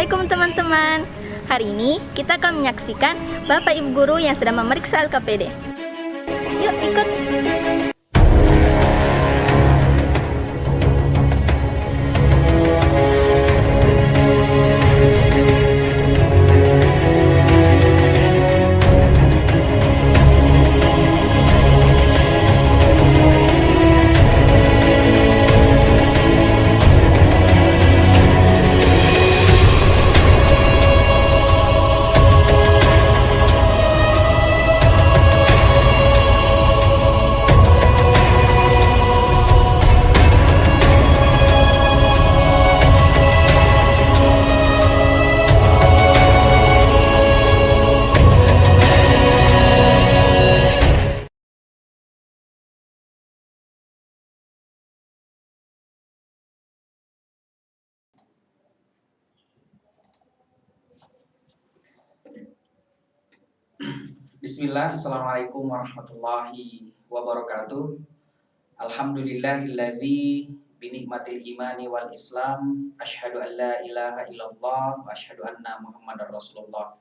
Assalamualaikum teman-teman. Hari ini kita akan menyaksikan Bapak Ibu Guru yang sedang memeriksa LKPD. Yuk ikut. Bismillah, Assalamualaikum warahmatullahi wabarakatuh. Alhamdulillahilladzi binikmatil imani wal islam asyhadu an la ilaha illallah wa asyhadu anna muhammadar rasulullah.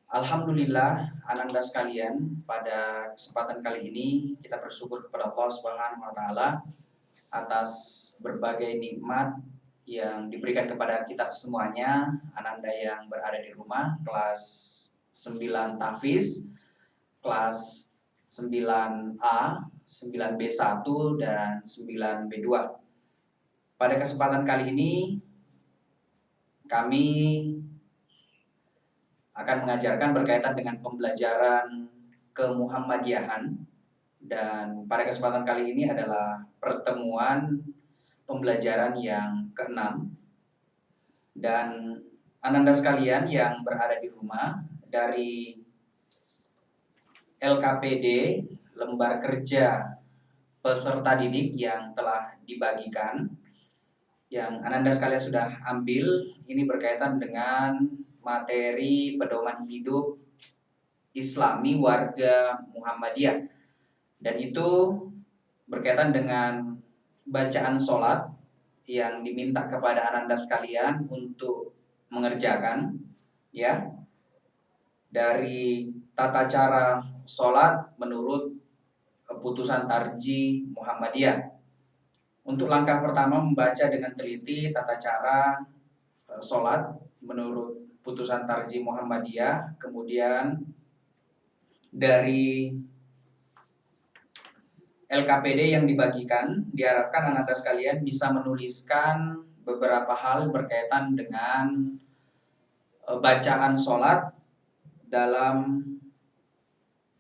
Alhamdulillah, ananda sekalian, pada kesempatan kali ini kita bersyukur kepada Allah Subhanahu wa taala atas berbagai nikmat yang diberikan kepada kita semuanya, ananda yang berada di rumah kelas 9 Tahfiz, kelas 9A, 9B1, dan 9B2. Pada kesempatan kali ini, kami akan mengajarkan berkaitan dengan pembelajaran kemuhammadiyahan. Dan pada kesempatan kali ini adalah pertemuan pembelajaran yang ke-6. Dan ananda sekalian yang berada di rumah, dari LKPD, lembar kerja peserta didik yang telah dibagikan, yang ananda sekalian sudah ambil, ini berkaitan dengan materi pedoman hidup Islami warga Muhammadiyah. Dan itu berkaitan dengan bacaan sholat yang diminta kepada ananda sekalian untuk mengerjakan, ya, dari tata cara sholat menurut keputusan Tarji Muhammadiyah. Untuk langkah pertama, membaca dengan teliti tata cara sholat menurut putusan Tarji Muhammadiyah. Kemudian dari LKPD yang dibagikan, diharapkan ananda sekalian bisa menuliskan beberapa hal berkaitan dengan bacaan sholat dalam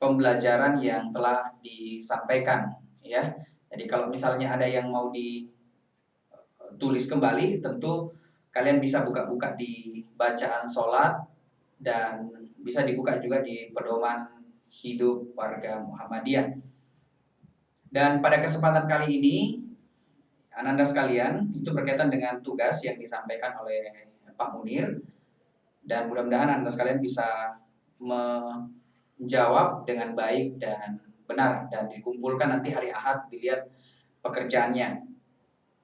pembelajaran yang telah disampaikan, ya. Jadi kalau misalnya ada yang mau ditulis kembali, tentu kalian bisa buka-buka di bacaan sholat dan bisa dibuka juga di pedoman hidup warga Muhammadiyah. Dan pada kesempatan kali ini, ananda sekalian, itu berkaitan dengan tugas yang disampaikan oleh Pak Munir, dan mudah-mudahan ananda sekalian bisa menjawab dengan baik dan benar, dan dikumpulkan nanti hari Ahad dilihat pekerjaannya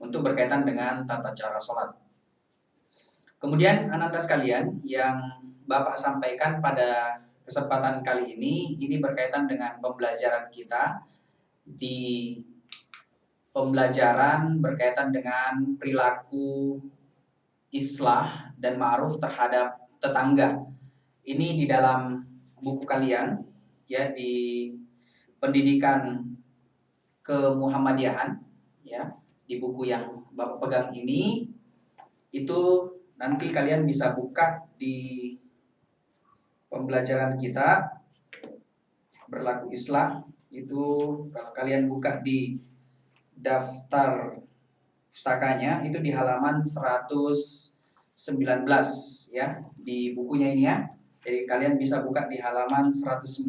untuk berkaitan dengan tata cara sholat. Kemudian ananda sekalian, yang Bapak sampaikan pada kesempatan kali ini berkaitan dengan pembelajaran kita di pembelajaran berkaitan dengan perilaku islah dan ma'ruf terhadap tetangga. Ini di dalam buku kalian, ya, di pendidikan kemuhammadiyahan, ya, di buku yang Bapak pegang ini, itu nanti kalian bisa buka di pembelajaran kita berlaku islah. Itu kalau kalian buka di daftar pustakanya, itu di halaman 119, ya, di bukunya ini, ya. Jadi kalian bisa buka di halaman 119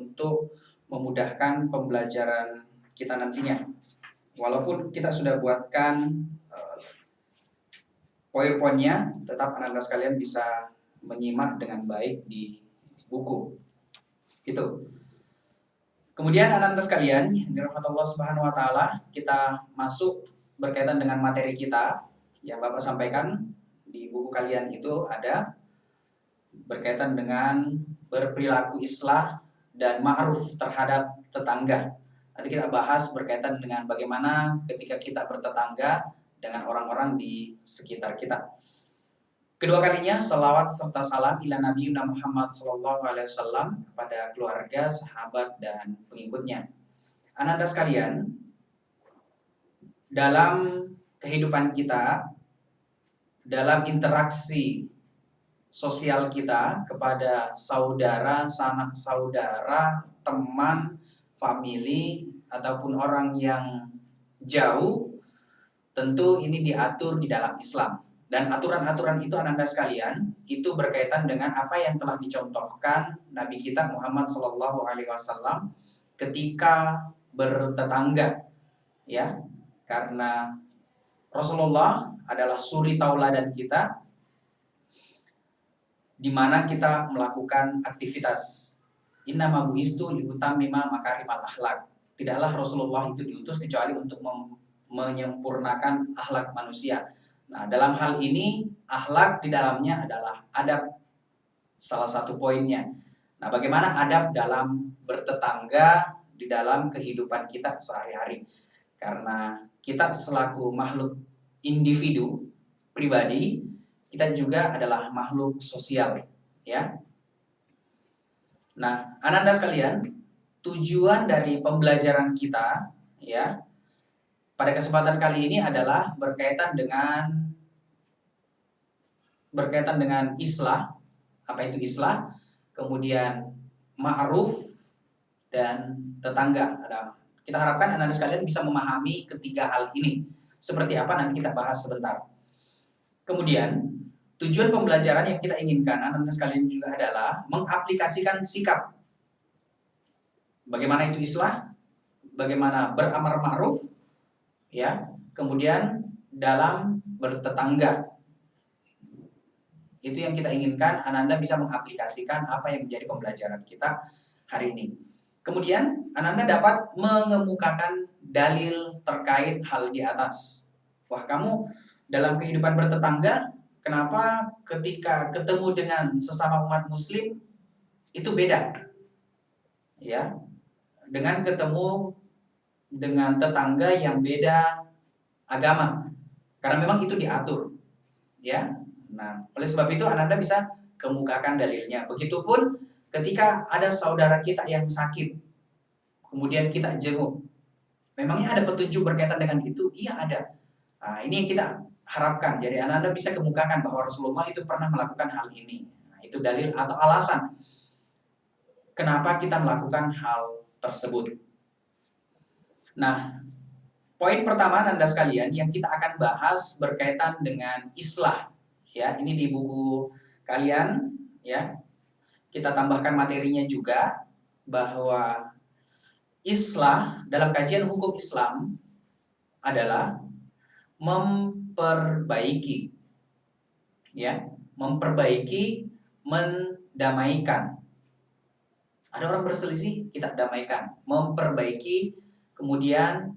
untuk memudahkan pembelajaran kita nantinya. Walaupun kita sudah buatkan PowerPoint-nya, tetap ananda sekalian bisa menyimak dengan baik di buku. Itu. Kemudian ananda sekalian, dirahmati Allah Subhanahu wa taala, kita masuk berkaitan dengan materi kita yang Bapak sampaikan di buku kalian itu ada berkaitan dengan berperilaku islah dan ma'ruf terhadap tetangga. Nanti kita bahas berkaitan dengan bagaimana ketika kita bertetangga dengan orang-orang di sekitar kita. Kedua kalinya salawat serta salam ila Nabiuna Muhammad SAW kepada keluarga, sahabat, dan pengikutnya. Ananda sekalian, dalam kehidupan kita, dalam interaksi sosial kita kepada saudara, sanak saudara, teman, famili, ataupun orang yang jauh, tentu ini diatur di dalam Islam. Dan aturan-aturan itu Ananda sekalian, itu berkaitan dengan apa yang telah dicontohkan Nabi kita Muhammad SAW ketika bertetangga, ya, karena Rasulullah adalah suri tauladan kita, di mana kita melakukan aktivitas. Innama bu'istu liutammima makarimal akhlak. Tidaklah Rasulullah itu diutus kecuali untuk menyempurnakan akhlak manusia. Nah, dalam hal ini akhlak di dalamnya adalah adab, salah satu poinnya. Nah, bagaimana adab dalam bertetangga di dalam kehidupan kita sehari-hari? Karena kita selaku makhluk individu, pribadi, kita juga adalah makhluk sosial, ya. Nah, Ananda sekalian, tujuan dari pembelajaran kita, ya, pada kesempatan kali ini adalah berkaitan dengan islah. Apa itu islah? Kemudian ma'ruf dan tetangga. Kita harapkan Anda sekalian bisa memahami ketiga hal ini. Seperti apa nanti kita bahas sebentar. Kemudian tujuan pembelajaran yang kita inginkan Anda sekalian juga adalah mengaplikasikan sikap. Bagaimana itu islah? Bagaimana beramar ma'ruf? Ya, kemudian dalam bertetangga, itu yang kita inginkan Ananda bisa mengaplikasikan apa yang menjadi pembelajaran kita hari ini. Kemudian Ananda dapat mengemukakan dalil terkait hal di atas. Wah, kamu dalam kehidupan bertetangga, kenapa ketika ketemu dengan sesama umat muslim itu beda? Ya, dengan ketemu dengan tetangga yang beda agama, karena memang itu diatur, ya. Nah, oleh sebab itu Ananda bisa kemukakan dalilnya. Begitupun ketika ada saudara kita yang sakit, kemudian kita jenguk, memangnya ada petunjuk berkaitan dengan itu? Iya, ada. Nah, ini yang kita harapkan. Jadi Ananda bisa kemukakan bahwa Rasulullah itu pernah melakukan hal ini. Nah, itu dalil atau alasan kenapa kita melakukan hal tersebut. Nah, poin pertama Anda sekalian yang kita akan bahas berkaitan dengan islah. Ya, ini di buku kalian, ya. Kita tambahkan materinya juga bahwa islah dalam kajian hukum Islam adalah memperbaiki, ya, memperbaiki, mendamaikan. Ada orang berselisih, kita damaikan, memperbaiki, kemudian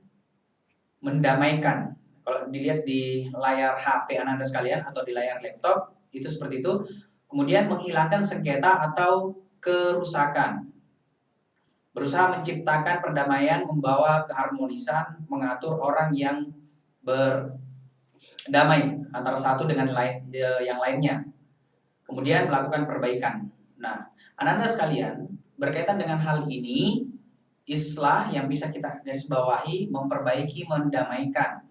mendamaikan. Kalau dilihat di layar HP Ananda sekalian atau di layar laptop, itu seperti itu. Kemudian menghilangkan sengketa atau kerusakan. Berusaha menciptakan perdamaian, membawa keharmonisan, mengatur orang yang berdamai antara satu dengan yang lainnya. Kemudian melakukan perbaikan. Nah, Ananda sekalian, berkaitan dengan hal ini, islah yang bisa kita garis bawahi, memperbaiki, mendamaikan.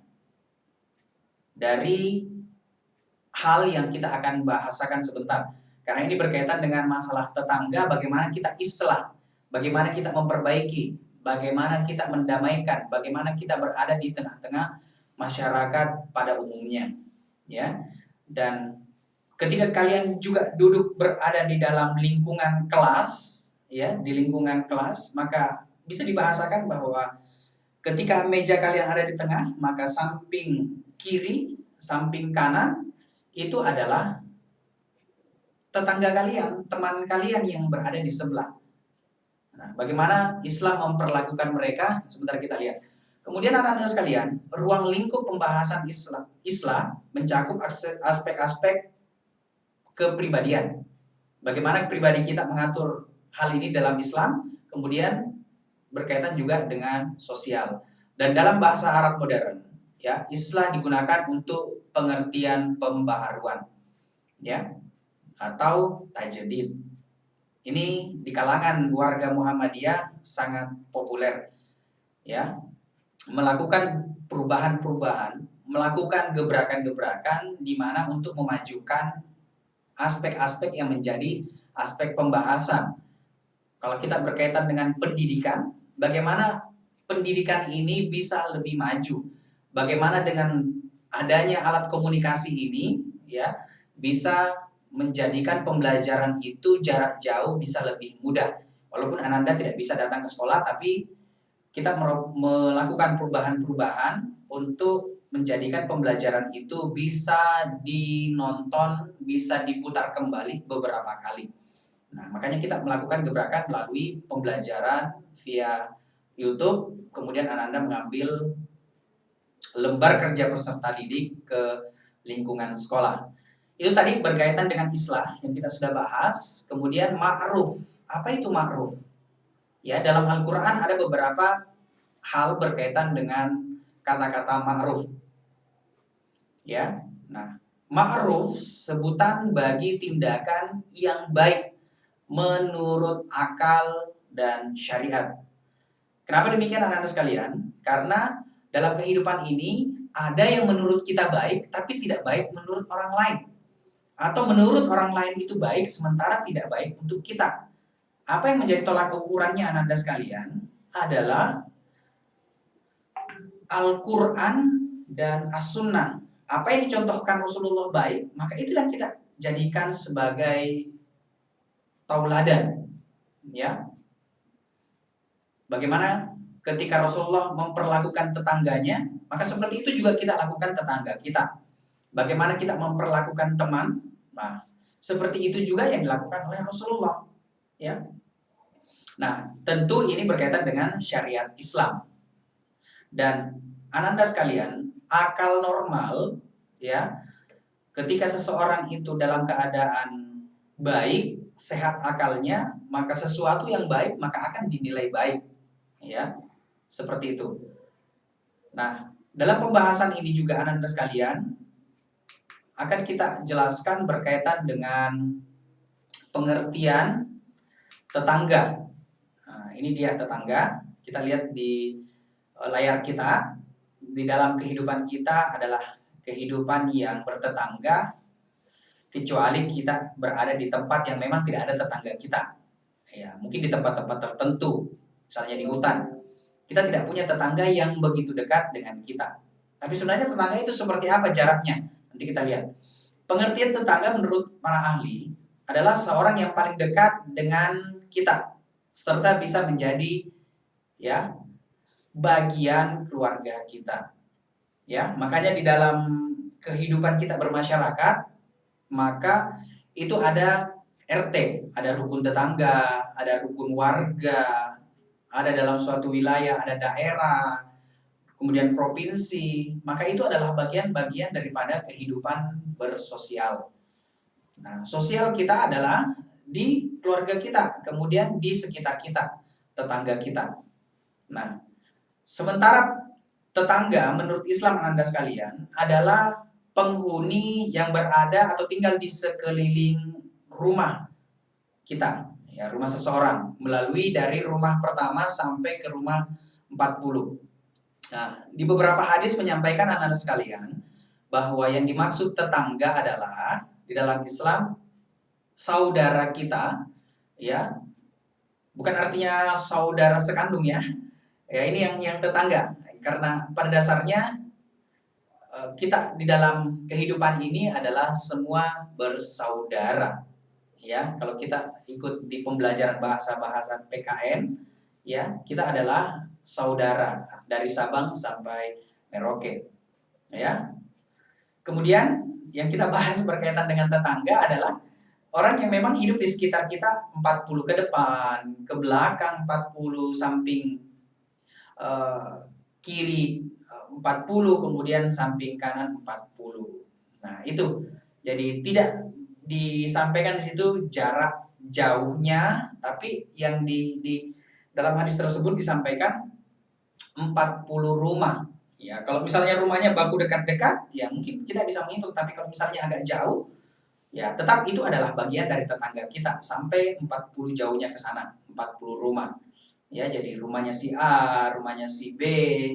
Dari hal yang kita akan bahasakan sebentar. Karena ini berkaitan dengan masalah tetangga, bagaimana kita islah, bagaimana kita memperbaiki, bagaimana kita mendamaikan, bagaimana kita berada di tengah-tengah masyarakat pada umumnya, ya. Dan ketika kalian juga duduk berada di dalam lingkungan kelas, ya, di lingkungan kelas, maka bisa dibahasakan bahwa ketika meja kalian ada di tengah, maka samping kiri, samping kanan itu adalah tetangga kalian, teman kalian yang berada di sebelah. Nah, bagaimana Islam memperlakukan mereka? Sebentar kita lihat. Kemudian anak-anak sekalian, ruang lingkup pembahasan Islam mencakup aspek-aspek kepribadian. Bagaimana pribadi kita mengatur hal ini dalam Islam, kemudian berkaitan juga dengan sosial. Dan dalam bahasa Arab modern, ya, islah digunakan untuk pengertian pembaharuan, ya, atau tajdid. Ini di kalangan warga Muhammadiyah sangat populer, ya, melakukan perubahan-perubahan, melakukan gebrakan-gebrakan di mana untuk memajukan aspek-aspek yang menjadi aspek pembahasan. Kalau kita berkaitan dengan pendidikan, bagaimana pendidikan ini bisa lebih maju? Bagaimana dengan adanya alat komunikasi ini, ya, bisa menjadikan pembelajaran itu jarak jauh bisa lebih mudah. Walaupun Ananda tidak bisa datang ke sekolah, tapi kita melakukan perubahan-perubahan untuk menjadikan pembelajaran itu bisa dinonton, bisa diputar kembali beberapa kali. Nah, makanya kita melakukan gebrakan melalui pembelajaran via YouTube, kemudian Ananda mengambil lembar kerja peserta didik ke lingkungan sekolah. Itu tadi berkaitan dengan islah yang kita sudah bahas. Kemudian ma'ruf. Apa itu ma'ruf? Ya, dalam Al-Qur'an ada beberapa hal berkaitan dengan kata-kata ma'ruf. Ya. Nah, ma'ruf sebutan bagi tindakan yang baik menurut akal dan syariat. Kenapa demikian anak-anak sekalian? Karena dalam kehidupan ini ada yang menurut kita baik tapi tidak baik menurut orang lain. Atau menurut orang lain itu baik sementara tidak baik untuk kita. Apa yang menjadi tolak ukurannya anak-anak sekalian adalah Al-Quran dan As-Sunnah. Apa yang dicontohkan Rasulullah baik, maka itu yang kita jadikan sebagai tauladan. Ya. Bagaimana ketika Rasulullah memperlakukan tetangganya, maka seperti itu juga kita lakukan tetangga kita. Bagaimana kita memperlakukan teman, nah, seperti itu juga yang dilakukan oleh Rasulullah. Ya. Nah, tentu ini berkaitan dengan syariat Islam. Dan ananda sekalian, akal normal, ya, ketika seseorang itu dalam keadaan baik, sehat akalnya, maka sesuatu yang baik maka akan dinilai baik, ya, seperti itu. Nah, dalam pembahasan ini juga ananda sekalian akan kita jelaskan berkaitan dengan pengertian tetangga. Nah, ini dia tetangga. Kita lihat di layar kita. Di dalam kehidupan kita adalah kehidupan yang bertetangga, kecuali kita berada di tempat yang memang tidak ada tetangga kita. Ya, mungkin di tempat-tempat tertentu, misalnya di hutan. Kita tidak punya tetangga yang begitu dekat dengan kita. Tapi sebenarnya tetangga itu seperti apa jaraknya? Nanti kita lihat. Pengertian tetangga menurut para ahli adalah seorang yang paling dekat dengan kita, serta bisa menjadi, ya, bagian keluarga kita. Ya, makanya di dalam kehidupan kita bermasyarakat, maka itu ada RT, ada rukun tetangga, ada rukun warga, ada dalam suatu wilayah, ada daerah, kemudian provinsi, maka itu adalah bagian-bagian daripada kehidupan bersosial. Nah, sosial kita adalah di keluarga kita, kemudian di sekitar kita, tetangga kita. Nah, sementara tetangga menurut Islam Anda sekalian adalah penghuni yang berada atau tinggal di sekeliling rumah kita, ya, rumah seseorang, melalui dari rumah pertama sampai ke rumah 40. Nah, di beberapa hadis menyampaikan anak-anak sekalian bahwa yang dimaksud tetangga adalah di dalam Islam saudara kita, ya. Bukan artinya saudara sekandung, ya. Ya, ini yang tetangga. Karena pada dasarnya kita di dalam kehidupan ini adalah semua bersaudara. Ya, kalau kita ikut di pembelajaran bahasa-bahasa PKN, ya, kita adalah saudara dari Sabang sampai Merauke. Ya. Kemudian yang kita bahas berkaitan dengan tetangga adalah orang yang memang hidup di sekitar kita 40 ke depan, ke belakang 40, samping kiri 40, kemudian samping kanan 40. Nah, itu. Jadi tidak disampaikan di situ jarak jauhnya, tapi yang di dalam hadis tersebut disampaikan 40 rumah. Ya, kalau misalnya rumahnya baku dekat-dekat, ya mungkin kita bisa menghitung, tapi kalau misalnya agak jauh, ya tetap itu adalah bagian dari tetangga kita sampai 40 jauhnya ke sana, 40 rumah. Ya, jadi rumahnya si A, rumahnya si B,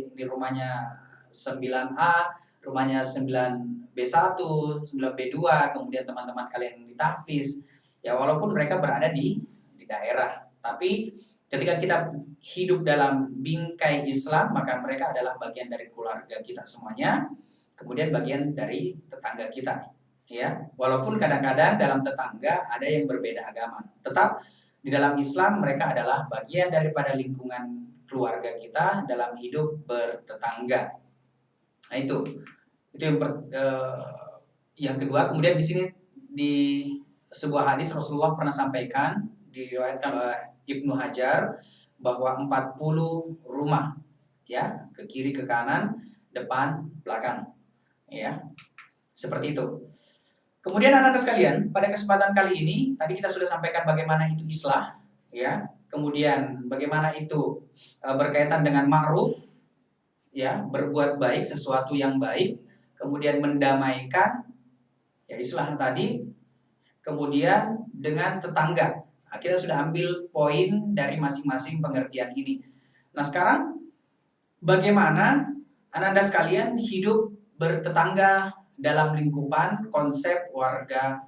ini rumahnya 9A, rumahnya 9B1, 9B2, kemudian teman-teman kalian di tahfiz. Ya, walaupun mereka berada di daerah, tapi ketika kita hidup dalam bingkai Islam, maka mereka adalah bagian dari keluarga kita semuanya, kemudian bagian dari tetangga kita. Ya, walaupun kadang-kadang dalam tetangga ada yang berbeda agama, tetap di dalam Islam mereka adalah bagian daripada lingkungan keluarga kita dalam hidup bertetangga. Nah, itu yang kedua. Kemudian di sini di sebuah hadis Rasulullah pernah sampaikan, diriwayatkan oleh Ibnu Hajar, bahwa 40 rumah, ya, ke kiri ke kanan, depan belakang, ya, seperti itu. Kemudian anak-anak sekalian, pada kesempatan kali ini tadi kita sudah sampaikan bagaimana itu islah, ya, kemudian bagaimana itu berkaitan dengan ma'ruf, ya, berbuat baik, sesuatu yang baik, kemudian mendamaikan, ya, islah tadi, kemudian dengan tetangga. Nah, kita sudah ambil poin dari masing-masing pengertian ini. Nah, sekarang bagaimana Ananda sekalian hidup bertetangga dalam lingkupan konsep warga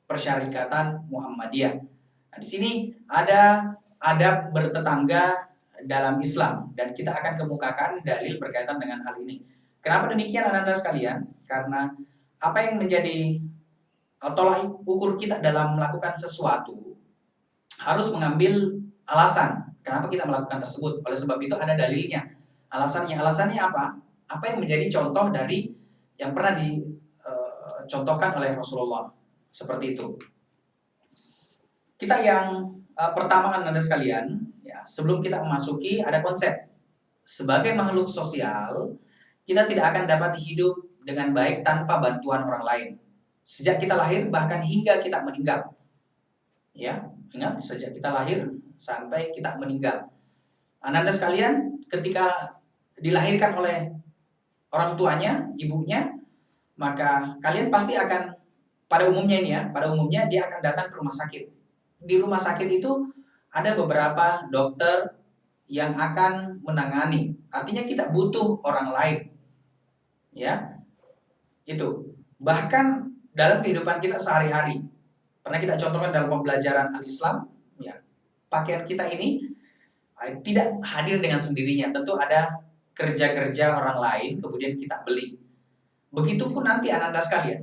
persyarikatan Muhammadiyah. Nah, di sini ada adab bertetangga dalam Islam dan kita akan kemukakan dalil berkaitan dengan hal ini. Kenapa demikian Ananda sekalian? Karena apa yang menjadi tolak ukur kita dalam melakukan sesuatu harus mengambil alasan kenapa kita melakukan tersebut. Oleh sebab itu ada dalilnya. Alasannya apa? Apa yang menjadi contoh dari yang pernah dicontohkan oleh Rasulullah. Seperti itu. Kita yang pertama Anda sekalian, ya, sebelum kita memasuki ada konsep. Sebagai makhluk sosial, kita tidak akan dapat hidup dengan baik tanpa bantuan orang lain. Sejak kita lahir bahkan hingga kita meninggal. Ya, ingat, sejak kita lahir sampai kita meninggal. Anda sekalian, ketika dilahirkan oleh orang tuanya, ibunya, maka kalian pasti akan, pada umumnya dia akan datang ke rumah sakit. Di rumah sakit itu ada beberapa dokter yang akan menangani. Artinya kita butuh orang lain. Ya. Itu. Bahkan dalam kehidupan kita sehari-hari. Pernah kita contohkan dalam pembelajaran al-Islam, ya. Pakaian kita ini tidak hadir dengan sendirinya. Tentu ada kerja-kerja orang lain, kemudian kita beli. Begitupun nanti anak-anak sekalian,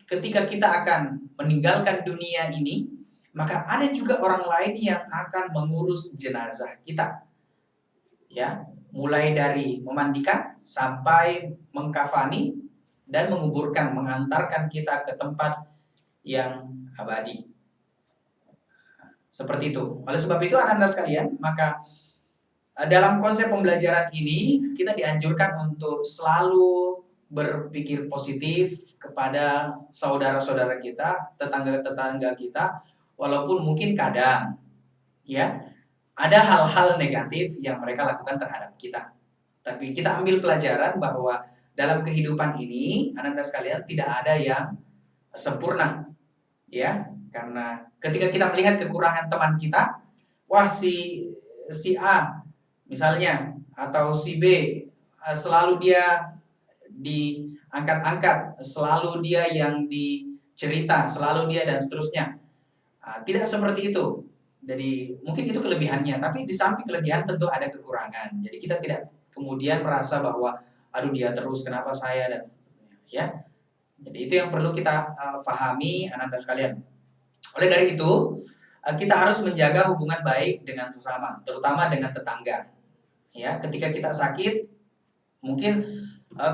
ketika kita akan meninggalkan dunia ini, maka ada juga orang lain yang akan mengurus jenazah kita. Ya, mulai dari memandikan sampai mengkafani dan menguburkan, mengantarkan kita ke tempat yang abadi. Seperti itu. Oleh sebab itu anak-anak sekalian, maka dalam konsep pembelajaran ini kita dianjurkan untuk selalu berpikir positif kepada saudara-saudara kita, tetangga-tetangga kita, walaupun mungkin kadang, ya, ada hal-hal negatif yang mereka lakukan terhadap kita. Tapi kita ambil pelajaran bahwa dalam kehidupan ini, anak-anak sekalian, tidak ada yang sempurna. Ya, karena ketika kita melihat kekurangan teman kita, wah si A misalnya atau si B selalu dia diangkat-angkat, selalu dia yang dicerita, selalu dia dan seterusnya. Tidak seperti itu. Jadi mungkin itu kelebihannya, tapi di samping kelebihan tentu ada kekurangan. Jadi kita tidak kemudian merasa bahwa aduh dia terus kenapa saya dan seterusnya, ya. Jadi itu yang perlu kita pahami anak-anak sekalian. Oleh dari itu, kita harus menjaga hubungan baik dengan sesama, terutama dengan tetangga. Ya, ketika kita sakit, mungkin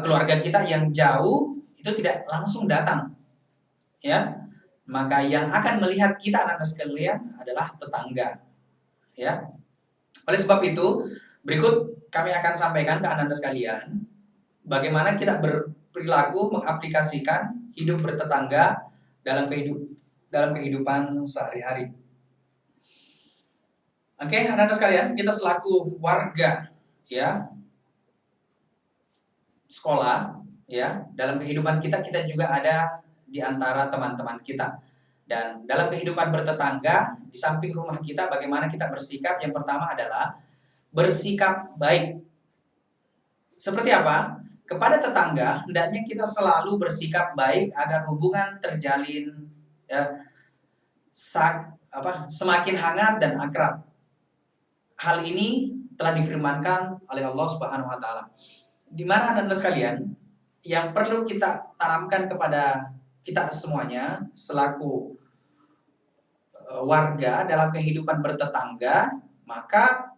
keluarga kita yang jauh itu tidak langsung datang. Ya. Maka yang akan melihat kita anak-anak sekalian adalah tetangga. Ya. Oleh sebab itu, Berikut kami akan sampaikan ke Anda sekalian bagaimana kita berperilaku mengaplikasikan hidup bertetangga dalam kehidupan sehari-hari. Oke, Anda sekalian, kita selaku warga ya, sekolah ya, dalam kehidupan kita juga ada di antara teman-teman kita. Dan dalam kehidupan bertetangga, di samping rumah kita, bagaimana kita bersikap? Yang pertama adalah bersikap baik. Seperti apa? Kepada tetangga, hendaknya kita selalu bersikap baik agar hubungan terjalin ya, semakin hangat dan akrab. Hal ini telah difirmankan oleh Allah Subhanahu wa taala. Di mana Anda sekalian, yang perlu kita tanamkan kepada kita semuanya selaku warga dalam kehidupan bertetangga, maka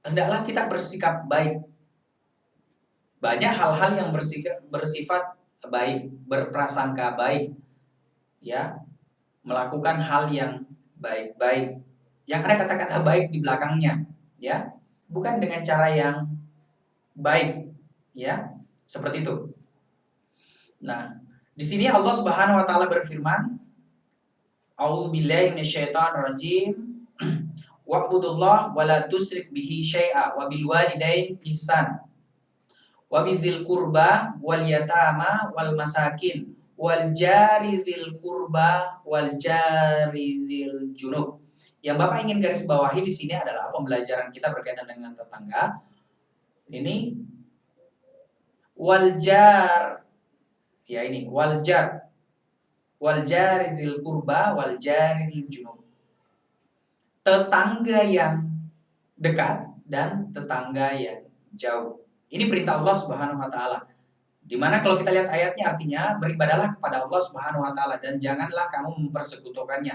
hendaklah kita bersikap baik. Banyak hal-hal yang bersifat baik, berprasangka baik, ya, melakukan hal yang baik-baik, yang ada kata-kata baik di belakangnya, ya, bukan dengan cara yang baik, ya, seperti itu. Nah, di sini Allah Subhanahu wa taala berfirman, A'udzubillahi minasyaitonirrajim. Wa'budullah wa la tusyrik bihi syai'a wa bil walidain ihsan wa bidzil qurba wal yatama wal masakin wal jari dzil qurba wal jari dzil junub. Yang Bapak ingin garis bawahi di sini adalah pembelajaran kita berkaitan dengan tetangga. Ini waljar, ya ini waljar, waljari dzil qurba waljari dzil junub. Tetangga yang dekat dan tetangga yang jauh. Ini perintah Allah Subhanahu wa taala. Dimana kalau kita lihat ayatnya artinya beribadahlah kepada Allah Subhanahu wa taala dan janganlah kamu mempersekutukannya.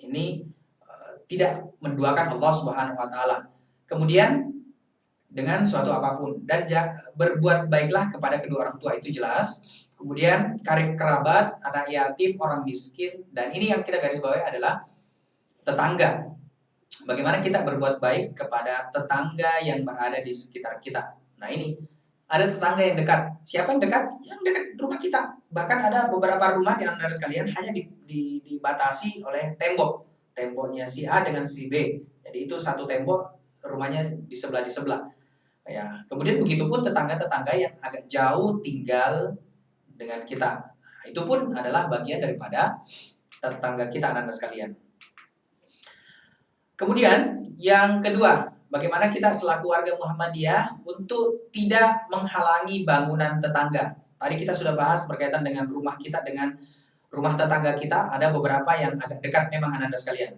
Ini tidak menduakan Allah Subhanahu wa taala. Kemudian dengan suatu apapun dan berbuat baiklah kepada kedua orang tua, itu jelas. Kemudian karib kerabat, anak yatim, orang miskin, dan ini yang kita garis bawahi adalah tetangga. Bagaimana kita berbuat baik kepada tetangga yang berada di sekitar kita. Nah ini, ada tetangga yang dekat. Siapa yang dekat? Yang dekat rumah kita. Bahkan ada beberapa rumah di antara sekalian hanya dibatasi oleh tembok. Temboknya si A dengan si B. Jadi itu satu tembok, rumahnya di sebelah. Ya, kemudian begitu pun tetangga-tetangga yang agak jauh tinggal dengan kita. Nah, itu pun adalah bagian daripada tetangga kita, anak-anak sekalian. Kemudian yang kedua, bagaimana kita selaku warga Muhammadiyah untuk tidak menghalangi bangunan tetangga. Tadi kita sudah bahas berkaitan dengan rumah kita dengan rumah tetangga kita, ada beberapa yang agak dekat memang anak-anak sekalian.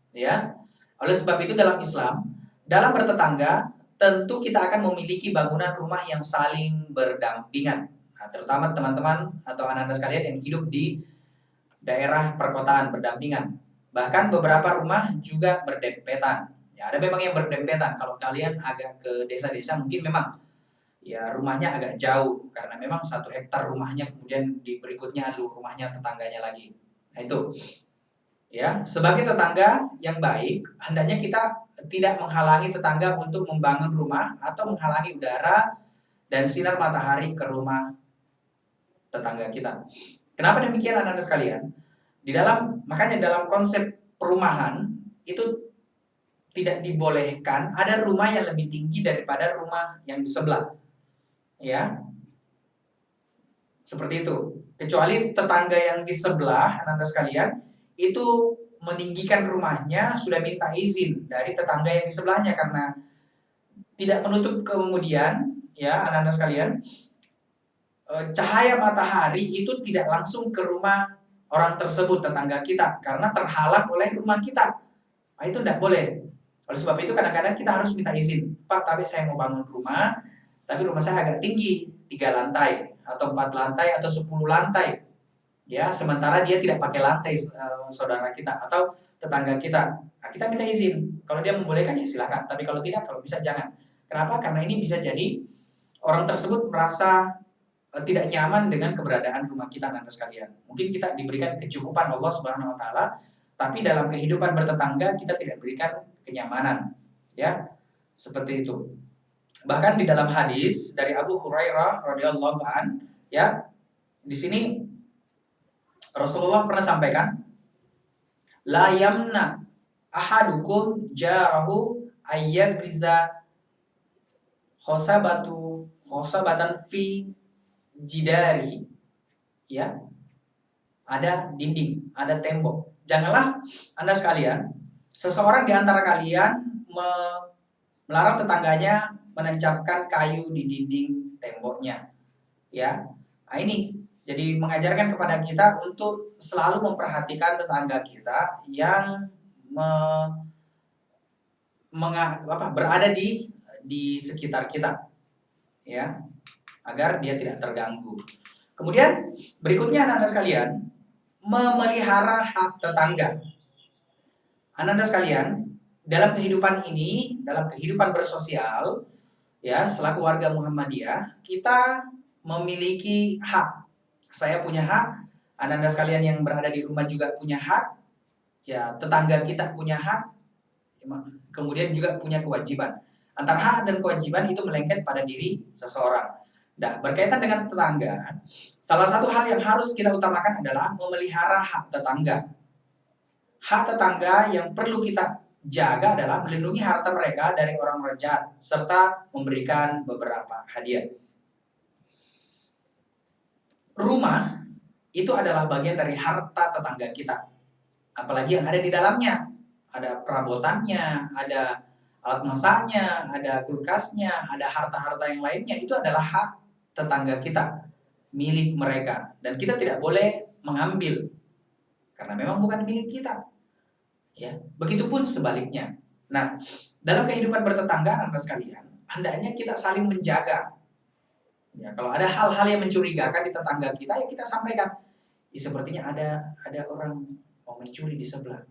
Ya. Oleh sebab itu dalam Islam, dalam bertetangga tentu kita akan memiliki bangunan rumah yang saling berdampingan. Nah, terutama teman-teman atau anak-anak sekalian yang hidup di daerah perkotaan berdampingan. Bahkan beberapa rumah juga berdempetan. Ya, ada memang yang berdempetan. Kalau kalian agak ke desa-desa mungkin memang ya rumahnya agak jauh karena memang 1 hektar rumahnya, kemudian di berikutnya rumahnya tetangganya lagi. Nah, itu. Ya, sebagai tetangga yang baik, hendaknya kita tidak menghalangi tetangga untuk membangun rumah atau menghalangi udara dan sinar matahari ke rumah tetangga kita. Kenapa demikian anak-anak sekalian? Makanya dalam konsep perumahan itu tidak dibolehkan ada rumah yang lebih tinggi daripada rumah yang di sebelah. Ya. Seperti itu. Kecuali tetangga yang di sebelah, anak-anak sekalian, itu meninggikan rumahnya sudah minta izin dari tetangga yang di sebelahnya karena tidak menutup kemudian, ya anak-anak sekalian, cahaya matahari itu tidak langsung ke rumah orang tersebut, tetangga kita, karena terhalang oleh rumah kita. Nah, itu tidak boleh. Oleh sebab itu kadang-kadang kita harus minta izin. Pak, tapi saya mau bangun rumah, tapi rumah saya agak tinggi, 3 lantai, atau 4 lantai, atau 10 lantai. Ya, sementara dia tidak pakai lantai, saudara kita, atau tetangga kita. Nah, kita minta izin. Kalau dia membolehkan, ya silakan. Tapi kalau tidak, kalau bisa jangan. Kenapa? Karena ini bisa jadi orang tersebut merasa tidak nyaman dengan keberadaan rumah kita, anak-anak sekalian. Mungkin kita diberikan kecukupan Allah Subhanahu wa taala, tapi dalam kehidupan bertetangga kita tidak berikan kenyamanan, ya. Seperti itu. Bahkan di dalam hadis dari Abu Hurairah radhiyallahu an, ya, di sini Rasulullah pernah sampaikan, la yamna ahadukum jarahu ayyagriza khosabatan fi jidari, ya, ada dinding, ada tembok. Janganlah Anda sekalian, seseorang di antara kalian melarang tetangganya menancapkan kayu di dinding temboknya, ya. Nah, ini jadi mengajarkan kepada kita untuk selalu memperhatikan tetangga kita yang berada di sekitar kita, ya, agar dia tidak terganggu. Kemudian berikutnya anak-anak sekalian, memelihara hak tetangga. Anak-anak sekalian, dalam kehidupan ini, dalam kehidupan bersosial, ya, selaku warga Muhammadiyah, kita memiliki hak. Saya punya hak, anak-anak sekalian yang berada di rumah juga punya hak, ya, tetangga kita punya hak, kemudian juga punya kewajiban. Antara hak dan kewajiban itu melengket pada diri seseorang. Nah, berkaitan dengan tetangga, salah satu hal yang harus kita utamakan adalah memelihara hak tetangga. Hak tetangga yang perlu kita jaga adalah melindungi harta mereka dari orang-orang jahat, serta memberikan beberapa hadiah. Rumah itu adalah bagian dari harta tetangga kita. Apalagi yang ada di dalamnya. Ada perabotannya, ada alat masaknya, ada kulkasnya, ada harta-harta yang lainnya. Itu adalah hak tetangga kita, milik mereka. Dan kita tidak boleh mengambil, karena memang bukan milik kita. Ya, begitupun sebaliknya. Nah, dalam kehidupan bertetangga, anak-anak sekalian, hendaknya kita saling menjaga. Ya, kalau ada hal-hal yang mencurigakan di tetangga kita, ya kita sampaikan. Ya, sepertinya ada orang mau mencuri di sebelah.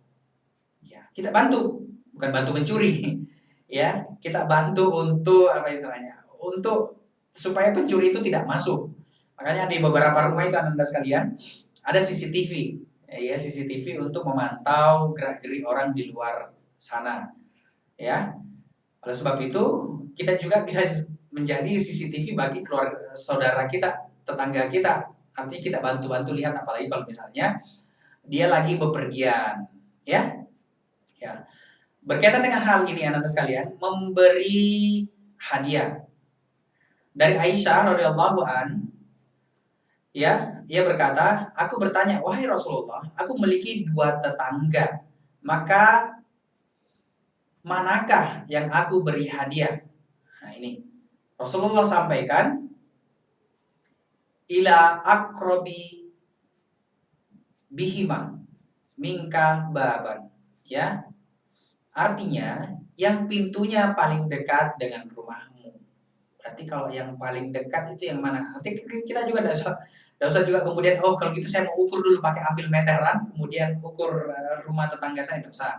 Ya, kita bantu, bukan bantu mencuri. Ya, kita bantu untuk apa istilahnya? Untuk supaya pencuri itu tidak masuk. Makanya di beberapa rumah itu anak-anak sekalian ada CCTV. Ya, CCTV untuk memantau gerak-gerik orang di luar sana. Ya. Oleh sebab itu, kita juga bisa menjadi CCTV bagi keluarga saudara kita, tetangga kita. Artinya kita bantu-bantu lihat, apalagi kalau misalnya dia lagi bepergian, ya. Ya. Berkaitan dengan hal ini anak-anak sekalian, memberi hadiah. Dari Aisyah radhiyallahu an, ya, ia berkata, aku bertanya, wahai Rasulullah, aku memiliki 2 tetangga, maka manakah yang aku beri hadiah? Nah, ini Rasulullah sampaikan, ila akrobi bihima minka baban, ya. Artinya yang pintunya paling dekat dengan rumahmu. Berarti kalau yang paling dekat itu yang mana? Nanti kita juga tidak usah juga kemudian, oh kalau gitu saya mau ukur dulu pakai ambil meteran, kemudian ukur rumah tetangga saya, tidak usah.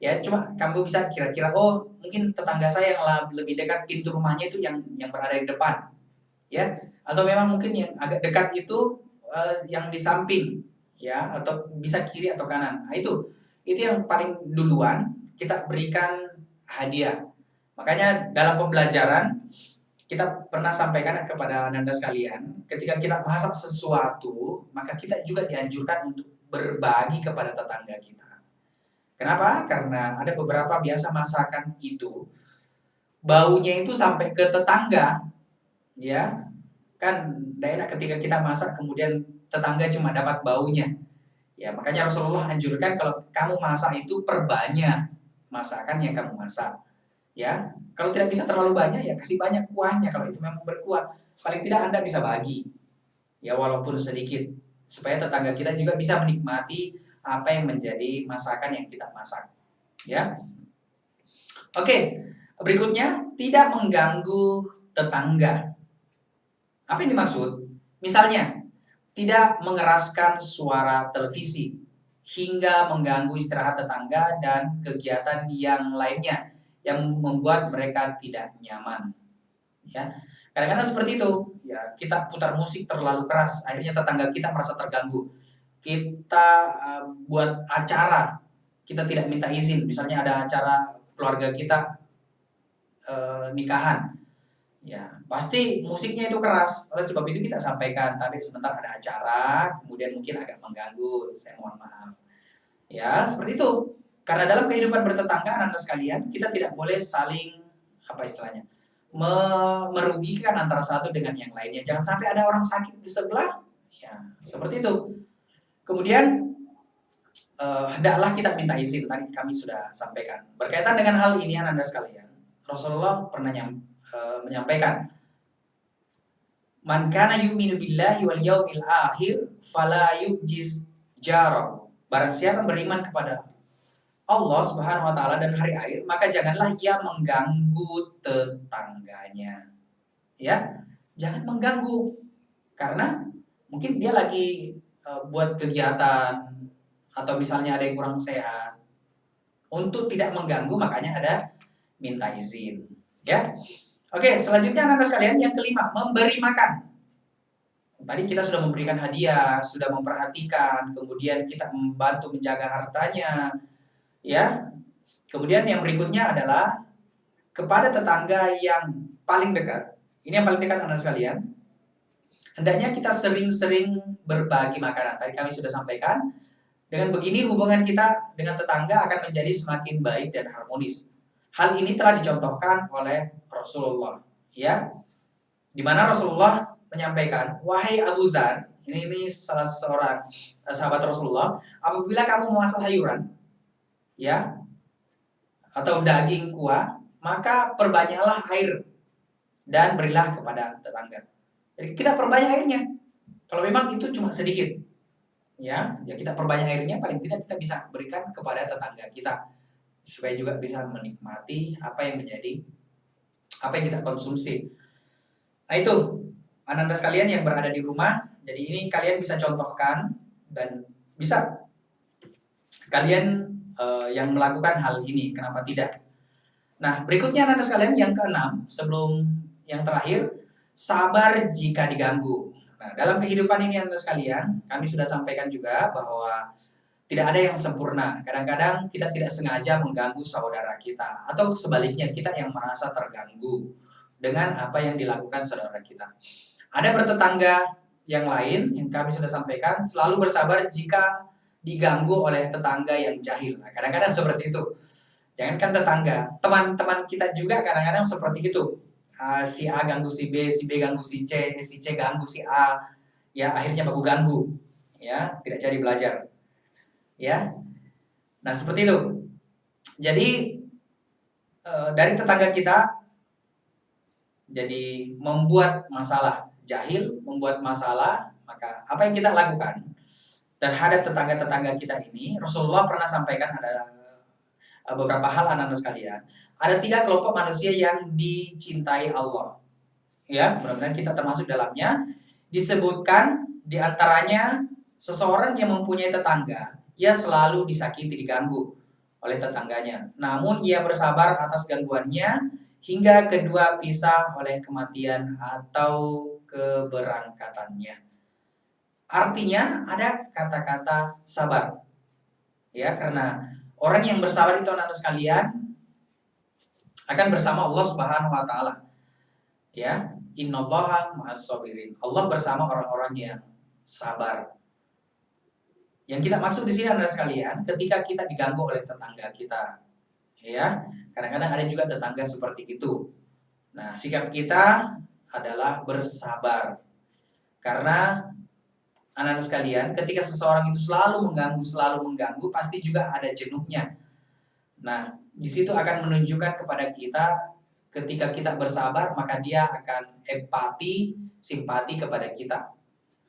Ya, cuma kamu bisa kira-kira, oh mungkin tetangga saya yang lebih dekat pintu rumahnya itu yang berada di depan, ya. Atau memang mungkin yang agak dekat itu yang di samping, ya, atau bisa kiri atau kanan. Nah, itu yang paling duluan kita berikan hadiah. Makanya dalam pembelajaran kita pernah sampaikan kepada Anda sekalian, ketika kita masak sesuatu, maka kita juga dianjurkan untuk berbagi kepada tetangga kita. Kenapa? Karena ada beberapa biasa masakan itu baunya itu sampai ke tetangga, ya. Kan tidak enak ketika kita masak kemudian tetangga cuma dapat baunya. Ya, makanya Rasulullah anjurkan kalau kamu masak itu perbanyak masakan yang kamu masak. Ya, kalau tidak bisa terlalu banyak ya kasih banyak kuahnya kalau itu memang berkuah. Paling tidak Anda bisa bagi. Ya, walaupun sedikit supaya tetangga kita juga bisa menikmati apa yang menjadi masakan yang kita masak. Ya. Oke, berikutnya tidak mengganggu tetangga. Apa yang dimaksud? Misalnya, tidak mengeraskan suara televisi hingga mengganggu istirahat tetangga dan kegiatan yang lainnya yang membuat mereka tidak nyaman. Ya, kadang-kadang seperti itu. Ya, kita putar musik terlalu keras, akhirnya tetangga kita merasa terganggu. Kita buat acara, kita tidak minta izin. Misalnya ada acara keluarga kita nikahan. Ya, pasti musiknya itu keras. Oleh sebab itu kita sampaikan tadi sebentar ada acara, kemudian mungkin agak mengganggu. Saya mohon maaf. Ya, seperti itu. Karena dalam kehidupan bertetangga anak-anak sekalian, kita tidak boleh saling apa istilahnya? Merugikan antara satu dengan yang lainnya. Jangan sampai ada orang sakit di sebelah. Ya, seperti itu. Kemudian hendaklah kita minta izin, tadi kami sudah sampaikan. Berkaitan dengan hal ini anak-anak sekalian, Rasulullah pernah menyampaikan, "Man kana yu'minu billahi wal yaumil akhir fala yu'jiz jarahu." Barang siapa beriman kepada Allah Subhanahu wa taala dan hari akhir, maka janganlah ia mengganggu tetangganya. Ya, jangan mengganggu. Karena mungkin dia lagi buat kegiatan atau misalnya ada yang kurang sehat. Untuk tidak mengganggu makanya ada minta izin, ya. Oke, selanjutnya anak-anak sekalian yang kelima, memberi makan. Tadi kita sudah memberikan hadiah, sudah memperhatikan, kemudian kita membantu menjaga hartanya, ya. Kemudian yang berikutnya adalah kepada tetangga yang paling dekat. Ini yang paling dekat anak-anak sekalian. Hendaknya kita sering-sering berbagi makanan. Tadi kami sudah sampaikan, dengan begini hubungan kita dengan tetangga akan menjadi semakin baik dan harmonis. Hal ini telah dicontohkan oleh Rasulullah, ya. Di mana Rasulullah menyampaikan, "Wahai Abu Dzar," ini salah seorang sahabat Rasulullah, "apabila kamu memasak sayuran, ya, atau daging kuah, maka perbanyaklah air dan berilah kepada tetangga." Jadi kita perbanyak airnya. Kalau memang itu cuma sedikit, ya kita perbanyak airnya, paling tidak kita bisa berikan kepada tetangga kita supaya juga bisa menikmati apa yang kita konsumsi. Nah itu anak-anak sekalian yang berada di rumah, jadi ini kalian bisa contohkan dan bisa kalian yang melakukan hal ini, kenapa tidak? Nah berikutnya anak-anak sekalian yang keenam, sebelum yang terakhir, sabar jika diganggu. Nah dalam kehidupan ini anak-anak sekalian, kami sudah sampaikan juga bahwa tidak ada yang sempurna. Kadang-kadang kita tidak sengaja mengganggu saudara kita. Atau sebaliknya, kita yang merasa terganggu dengan apa yang dilakukan saudara kita. Ada bertetangga yang lain, yang kami sudah sampaikan, selalu bersabar jika diganggu oleh tetangga yang jahil. Nah, kadang-kadang seperti itu. Jangankan tetangga, teman-teman kita juga kadang-kadang seperti itu. Si A ganggu si B ganggu si C ganggu si A. Ya, akhirnya baku ganggu. Ya, tidak jadi belajar. Ya, nah seperti itu. Jadi dari tetangga kita, jadi membuat masalah, jahil membuat masalah, maka apa yang kita lakukan terhadap tetangga-tetangga kita ini, Rasulullah pernah sampaikan ada beberapa hal anak-anak sekalian. Ada 3 kelompok manusia yang dicintai Allah. Ya, mudah-mudahan kita termasuk dalamnya. Disebutkan diantaranya seseorang yang mempunyai tetangga, ia selalu disakiti, diganggu oleh tetangganya. Namun ia bersabar atas gangguannya hingga kedua pisah oleh kematian atau keberangkatannya. Artinya ada kata-kata sabar. Ya, karena orang yang bersabar itu anak-anak sekalian akan bersama Allah Subhanahu wa taala. Ya, innallaha ma'as sabirin. Allah bersama orang-orang yang sabar. Yang kita maksud di sini adalah sekalian, ketika kita diganggu oleh tetangga kita, ya, kadang-kadang ada juga tetangga seperti itu. Nah, sikap kita adalah bersabar, karena anak-anak sekalian, ketika seseorang itu selalu mengganggu, pasti juga ada jenuhnya. Nah, di situ akan menunjukkan kepada kita, ketika kita bersabar, maka dia akan empati, simpati kepada kita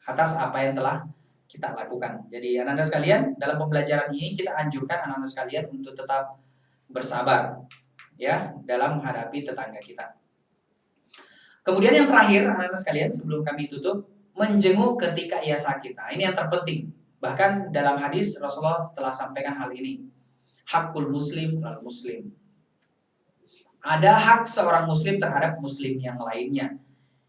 atas apa yang telah kita lakukan. Jadi anak-anak sekalian, dalam pembelajaran ini kita anjurkan anak-anak sekalian untuk tetap bersabar, ya, dalam menghadapi tetangga kita. Kemudian yang terakhir anak-anak sekalian, sebelum kami tutup, menjenguk ketika ia sakit. Nah, ini yang terpenting. Bahkan dalam hadis Rasulullah telah sampaikan hal ini. Hakul muslim lal muslim. Ada hak seorang muslim terhadap muslim yang lainnya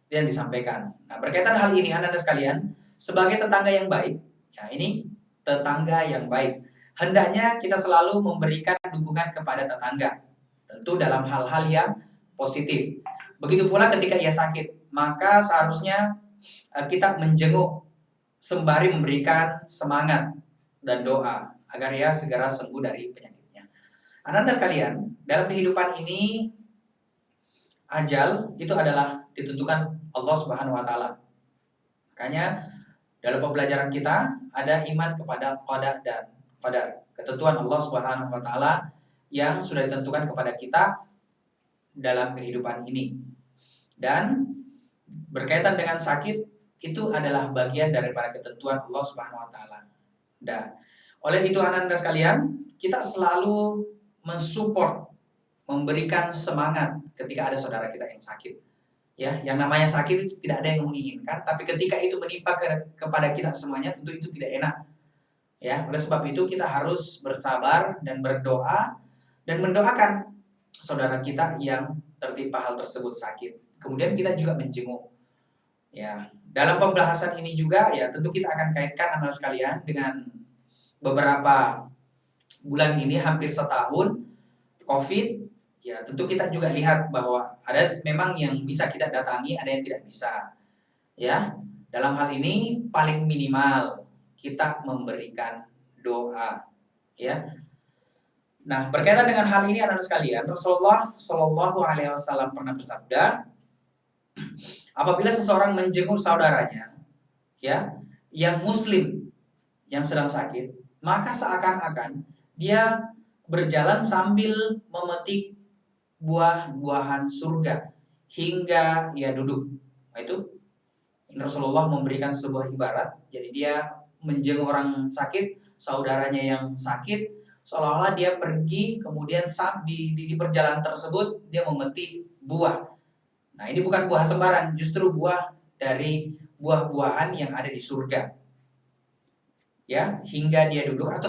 yang disampaikan. Nah, berkaitan hal ini anak-anak sekalian, sebagai tetangga yang baik, ya ini tetangga yang baik, hendaknya kita selalu memberikan dukungan kepada tetangga. Tentu dalam hal-hal yang positif. Begitu pula ketika ia sakit, maka seharusnya kita menjenguk sembari memberikan semangat dan doa agar ia segera sembuh dari penyakitnya. Ananda sekalian, dalam kehidupan ini ajal itu adalah ditentukan Allah Subhanahu wa taala. Makanya dalam pembelajaran kita ada iman kepada qada dan qadar, ketentuan Allah Subhanahu wa taala yang sudah ditentukan kepada kita dalam kehidupan ini. Dan berkaitan dengan sakit itu adalah bagian daripada ketentuan Allah Subhanahu wa taala. Dan oleh itu Ananda sekalian, kita selalu mensupport, memberikan semangat ketika ada saudara kita yang sakit. Ya, yang namanya sakit itu tidak ada yang menginginkan, tapi ketika itu menimpa kepada kita semuanya, tentu itu tidak enak. Ya, oleh sebab itu kita harus bersabar dan berdoa dan mendoakan saudara kita yang tertimpa hal tersebut sakit. Kemudian kita juga menjenguk. Ya, dalam pembahasan ini juga ya tentu kita akan kaitkan anak sekalian dengan beberapa bulan ini hampir setahun COVID. Ya, tentu kita juga lihat bahwa ada memang yang bisa kita datangi, ada yang tidak bisa. Ya, dalam hal ini paling minimal kita memberikan doa. Ya. Nah, berkaitan dengan hal ini anak sekalian, Rasulullah Shallallahu Alaihi Wasallam pernah bersabda, apabila seseorang menjenguk saudaranya, ya, yang Muslim yang sedang sakit, maka seakan-akan dia berjalan sambil memetik buah-buahan surga hingga ia duduk. Nah, itu Rasulullah memberikan sebuah ibarat. Jadi dia menjenguk orang sakit, saudaranya yang sakit, seolah-olah dia pergi kemudian di perjalanan tersebut dia memetik buah. Nah, ini bukan buah sembarang, justru buah dari buah-buahan yang ada di surga. Ya, hingga dia duduk atau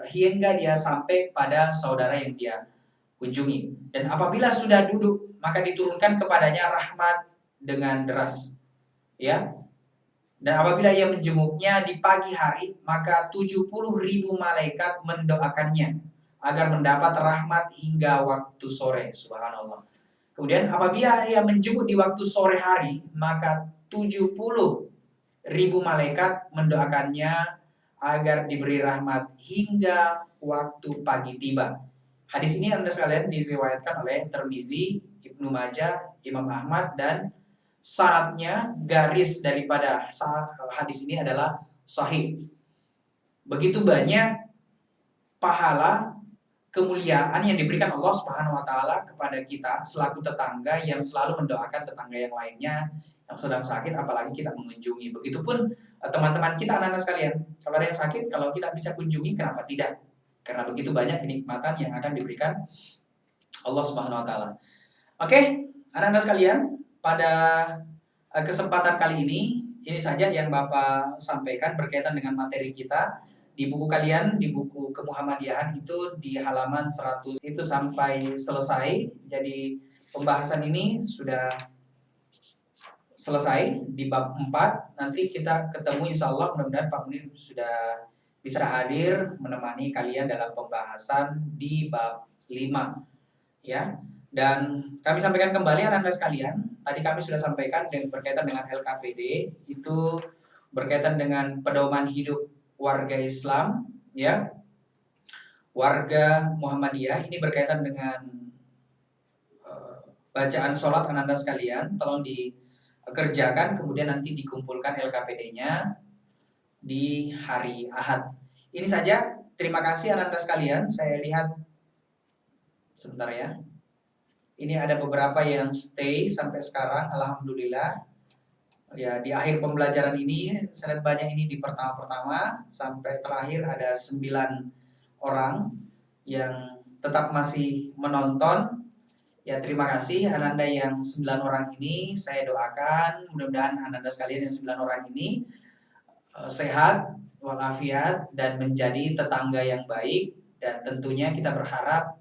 hingga dia sampai pada saudara yang dia kunjungi. Dan apabila sudah duduk, maka diturunkan kepadanya rahmat dengan deras. Ya. Dan apabila ia menjenguknya di pagi hari, maka 70.000 malaikat mendoakannya agar mendapat rahmat hingga waktu sore. Subhanallah. Kemudian apabila ia menjenguk di waktu sore hari, maka 70.000 malaikat mendoakannya agar diberi rahmat hingga waktu pagi tiba. Hadis ini Anda sekalian diriwayatkan oleh Tirmizi, Ibnu Majah, Imam Ahmad, dan syaratnya garis daripada hadis ini adalah sahih. Begitu banyak pahala kemuliaan yang diberikan Allah Subhanahu wa taala kepada kita selaku tetangga yang selalu mendoakan tetangga yang lainnya yang sedang sakit, apalagi kita mengunjungi. Begitupun teman-teman kita anak-anak sekalian, kalau ada yang sakit, kalau kita bisa kunjungi, kenapa tidak? Karena begitu banyak kenikmatan yang akan diberikan Allah Subhanahu wa taala. Oke, anak-anak sekalian, pada kesempatan kali ini saja yang Bapak sampaikan berkaitan dengan materi kita. Di buku kalian, di buku Kemuhammadiyahan itu di halaman 100 itu sampai selesai. Jadi pembahasan ini sudah selesai di bab 4. Nanti kita ketemu insya Allah, mudah-mudahan Pak Munir sudah bisa hadir menemani kalian dalam pembahasan di bab 5. Ya. Dan kami sampaikan kembali anak-anak sekalian, tadi kami sudah sampaikan berkaitan dengan LKPD, itu berkaitan dengan pedoman hidup warga Islam, ya, warga Muhammadiyah. Ini berkaitan dengan bacaan sholat anak-anak sekalian, tolong dikerjakan, kemudian nanti dikumpulkan LKPD-nya di hari Ahad. Ini saja, terima kasih anak-anak sekalian. Saya lihat sebentar ya. Ini ada beberapa yang stay sampai sekarang, alhamdulillah. Ya, di akhir pembelajaran ini saya lihat banyak ini di pertama-pertama sampai terakhir ada 9 orang yang tetap masih menonton. Ya, terima kasih Ananda yang 9 orang ini. Saya doakan mudah-mudahan Ananda sekalian yang 9 orang ini sehat walafiat dan menjadi tetangga yang baik, dan tentunya kita berharap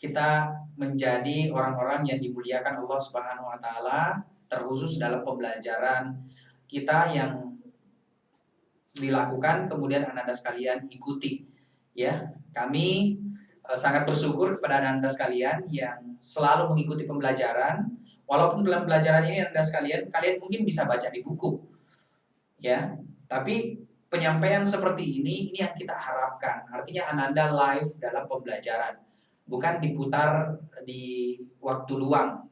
kita menjadi orang-orang yang dimuliakan Allah Subhanahu wa taala, terkhusus dalam pembelajaran kita yang dilakukan kemudian Ananda sekalian ikuti. Ya, kami sangat bersyukur kepada Anda sekalian yang selalu mengikuti pembelajaran. Walaupun dalam pembelajaran ini Anda sekalian, kalian mungkin bisa baca di buku, ya. Tapi penyampaian seperti ini yang kita harapkan. Artinya Ananda live dalam pembelajaran, bukan diputar di waktu luang,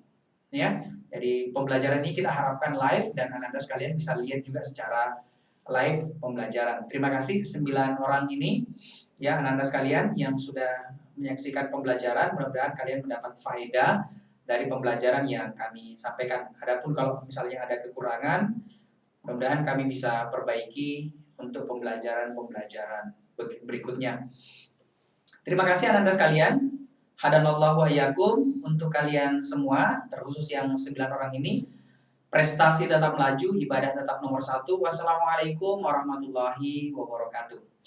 ya. Jadi pembelajaran ini kita harapkan live dan Ananda sekalian bisa lihat juga secara live pembelajaran. Terima kasih 9 orang ini, ya, Ananda sekalian yang sudah menyaksikan pembelajaran. Mudah-mudahan kalian mendapat faedah dari pembelajaran yang kami sampaikan. Adapun kalau misalnya ada kekurangan, mudah-mudahan kami bisa perbaiki untuk pembelajaran berikutnya. Terima kasih Ananda sekalian. Hadanallahu wa iyyakum. Untuk kalian semua, terkhusus yang 9 orang ini, prestasi tetap melaju, ibadah tetap nomor 1. Wassalamualaikum warahmatullahi wabarakatuh.